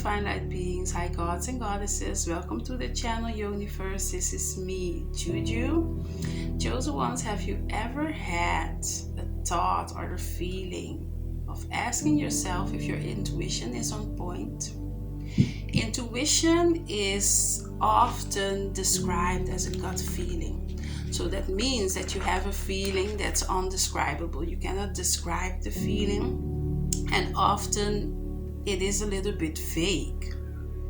divine light beings, hi gods and goddesses, welcome to the channel Yoniverse. This is me, Juju. Chosen ones, have you ever had a thought or the feeling of asking yourself if your intuition is on point? Intuition is often described as a gut feeling. So that means that you have a feeling that's undescribable. You cannot describe the feeling, and often it is a little bit vague.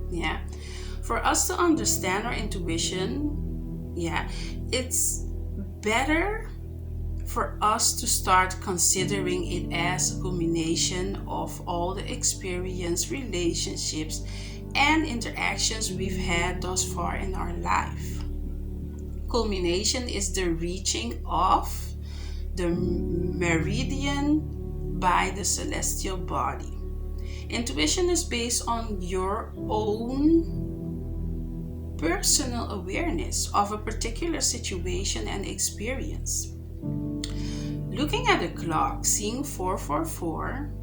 Yeah. For us to understand our intuition, it's better for us to start considering it as a culmination of all the experience, relationships, and interactions we've had thus far in our life. Culmination is the reaching of the meridian by the celestial body. Intuition is based on your own personal awareness of a particular situation and experience. Looking at a clock, seeing 444,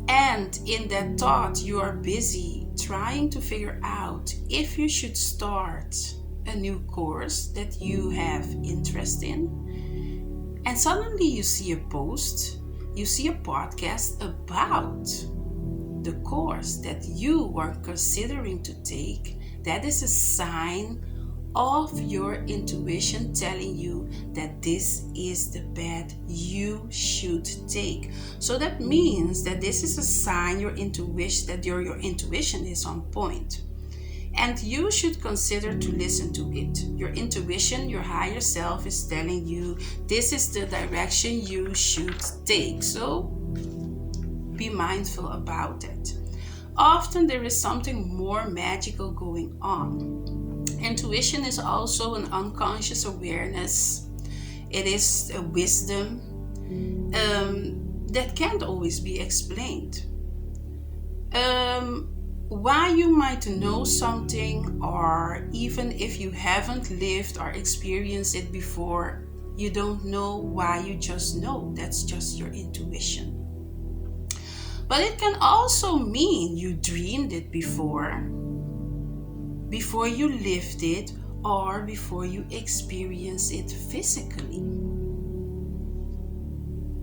and in that thought you are busy trying to figure out if you should start a new course that you have interest in, and suddenly you see a post, you see a podcast about the course that you were considering to take. That is a sign of your intuition telling you that this is the path you should take. So that means that this is a sign your intuition is on point. And you should consider to listen to it. Your intuition, your higher self is telling you this is the direction you should take. So be mindful about it. Often there is something more magical going on. Intuition is also an unconscious awareness. It is a wisdom that can't always be explained. Why you might know something, or even if you haven't lived or experienced it before, you don't know why, you just know. That's just your intuition. But it can also mean you dreamed it before you lived it, or before you experienced it physically.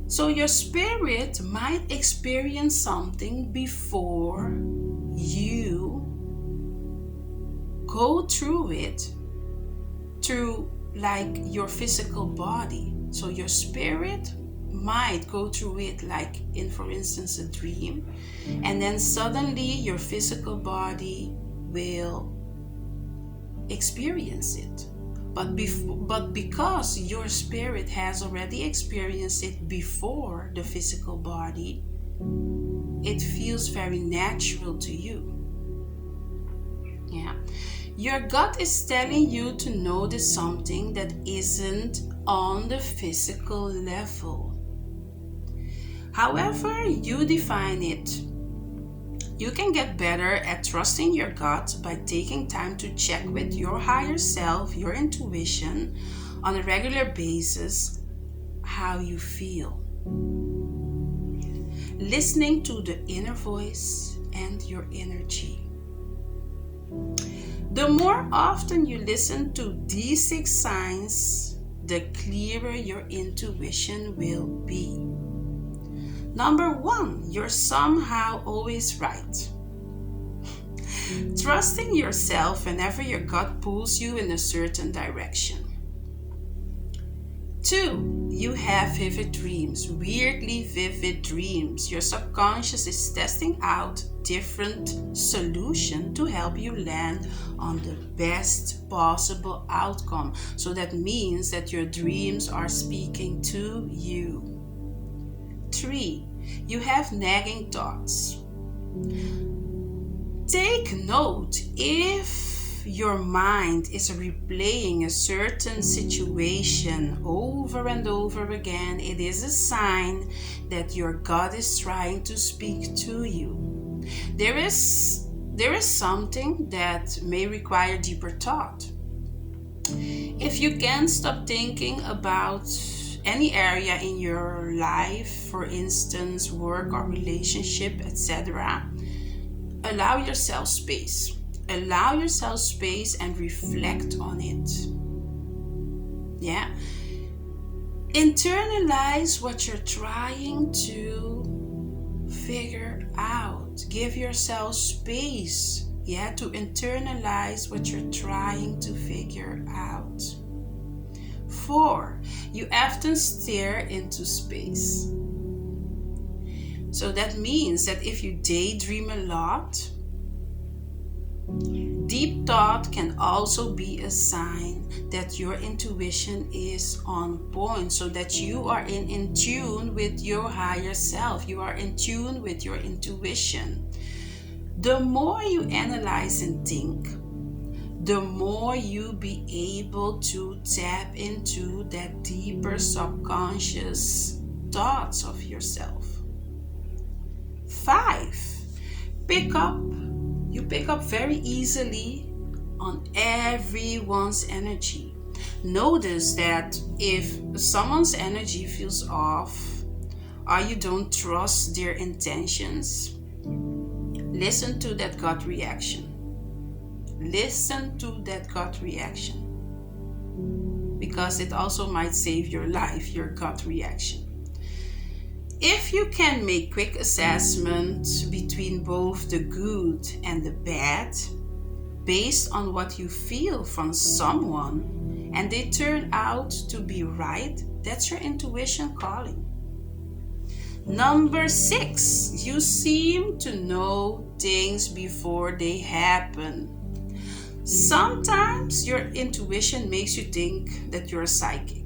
So your spirit might experience something before you go through it, through like your physical body. So your spirit might go through it like in, for instance, a dream, and then suddenly your physical body will experience it. But because your spirit has already experienced it before the physical body, it feels very natural to you. Yeah. Your gut is telling you to notice something that isn't on the physical level. However you define it, you can get better at trusting your gut by taking time to check with your higher self, your intuition, on a regular basis, how you feel. Listening to the inner voice and your energy. The more often you listen to these 6 signs, the clearer your intuition will be. Number 1, you're somehow always right. Trusting yourself whenever your gut pulls you in a certain direction. 2, you have vivid dreams, weirdly vivid dreams. Your subconscious is testing out different solutions to help you land on the best possible outcome. So that means that your dreams are speaking to you. 3, you have nagging thoughts. Take note if your mind is replaying a certain situation over and over again. It is a sign that your gut is trying to speak to you. There is something that may require deeper thought. If you can't stop thinking about any area in your life, for instance, work or relationship, etc., Allow yourself space. Allow yourself space and reflect on it. Yeah. Internalize what you're trying to figure out. Give yourself space, yeah, to internalize what you're trying to figure out. 4, you often stare into space. So that means that if you daydream a lot, deep thought can also be a sign that your intuition is on point, so that you are in tune with your higher self. You are in tune with your intuition. The more you analyze and think, the more you be able to tap into that deeper subconscious thoughts of yourself. 5, you pick up very easily on everyone's energy. Notice that if someone's energy feels off or you don't trust their intentions, listen to that gut reaction. Listen to that gut reaction, because it also might save your life, your gut reaction. If you can make quick assessment between both the good and the bad, based on what you feel from someone, and they turn out to be right, that's your intuition calling. Number 6, you seem to know things before they happen. Sometimes your intuition makes you think that you're psychic.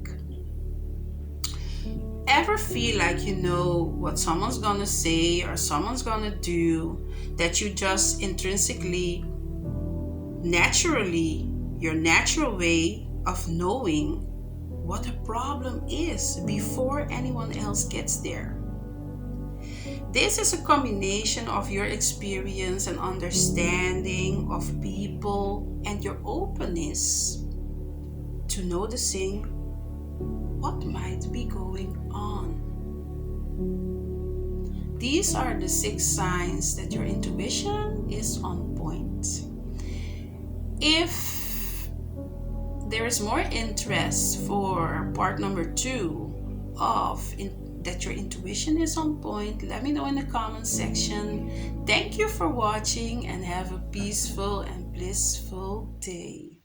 Ever feel like you know what someone's gonna say or someone's gonna do, that you just intrinsically, naturally, your natural way of knowing what a problem is before anyone else gets there? This is a combination of your experience and understanding of people and your openness to noticing what might be going on. These are the 6 signs that your intuition is on point. If there is more interest for part number 2 that your intuition is on point, let me know in the comment section. Thank you for watching and have a peaceful and blissful day.